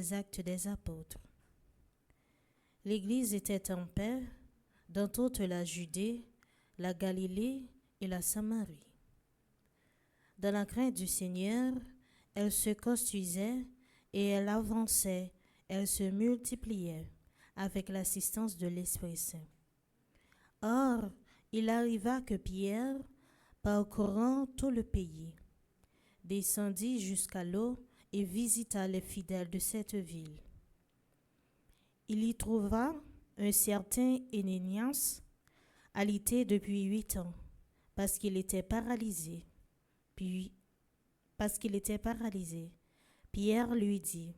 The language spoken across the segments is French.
les Actes des Apôtres. L'Église était en paix dans toute la Judée, la Galilée et la Samarie. Dans la crainte du Seigneur, elle se construisait et elle avançait, elle se multipliait avec l'assistance de l'Esprit Saint. Or, il arriva que Pierre, parcourant tout le pays, descendit jusqu'à l'eau et visita les fidèles de cette ville. Il y trouva un certain Énénias, alité depuis 8 ans, parce qu'il était paralysé. Pierre lui dit,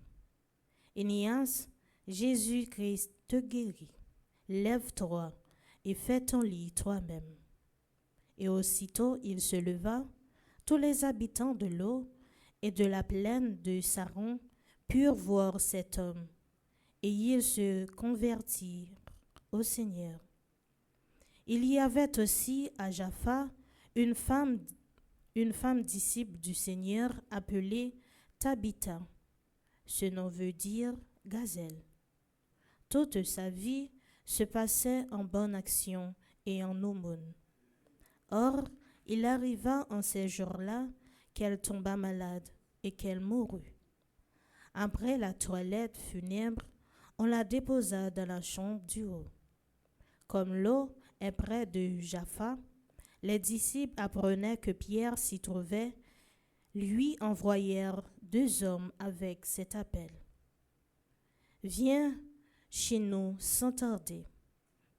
Énéas, Jésus-Christ te guérit. Lève-toi et fais ton lit toi-même. Et aussitôt il se leva. Tous les habitants de l'eau et de la plaine de Saron purent voir cet homme, et ils se convertirent au Seigneur. Il y avait aussi à Jaffa une femme disciple du Seigneur appelée Tabitha. Ce nom veut dire gazelle. Toute sa vie se passait en bonne action et en aumône. Or, il arriva en ces jours-là qu'elle tomba malade et qu'elle mourut. Après la toilette funèbre, on la déposa dans la chambre du haut. Comme l'eau est près de Jaffa, les disciples apprenaient que Pierre s'y trouvait, lui envoyèrent 2 hommes avec cet appel. Viens chez nous sans tarder.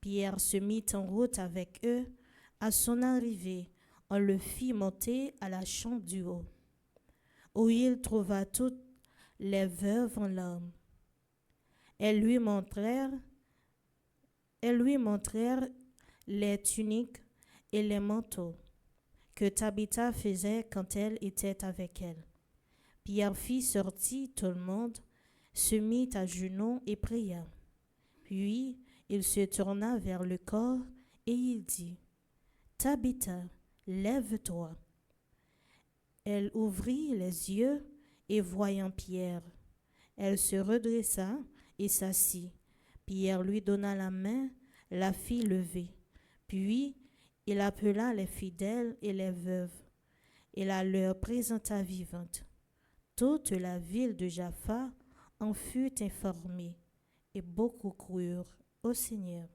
Pierre se mit en route avec eux. À son arrivée, on le fit monter à la chambre du haut, où il trouva toutes les veuves en larmes. Elles lui montrèrent les tuniques et les manteaux que Tabitha faisait quand elle était avec elle. Pierre fit sortir tout le monde, se mit à genoux et pria. Puis il se tourna vers le corps et il dit, Tabitha, lève-toi. Elle ouvrit les yeux et voyant Pierre, elle se redressa et s'assit. Pierre lui donna la main, la fit lever. Puis il appela les fidèles et les veuves et la leur présenta vivante. Toute la ville de Jaffa en fut informée et beaucoup crurent au Seigneur.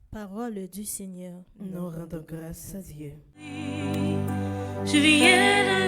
Parole du Seigneur. Nous rendons grâce à Dieu. Je viens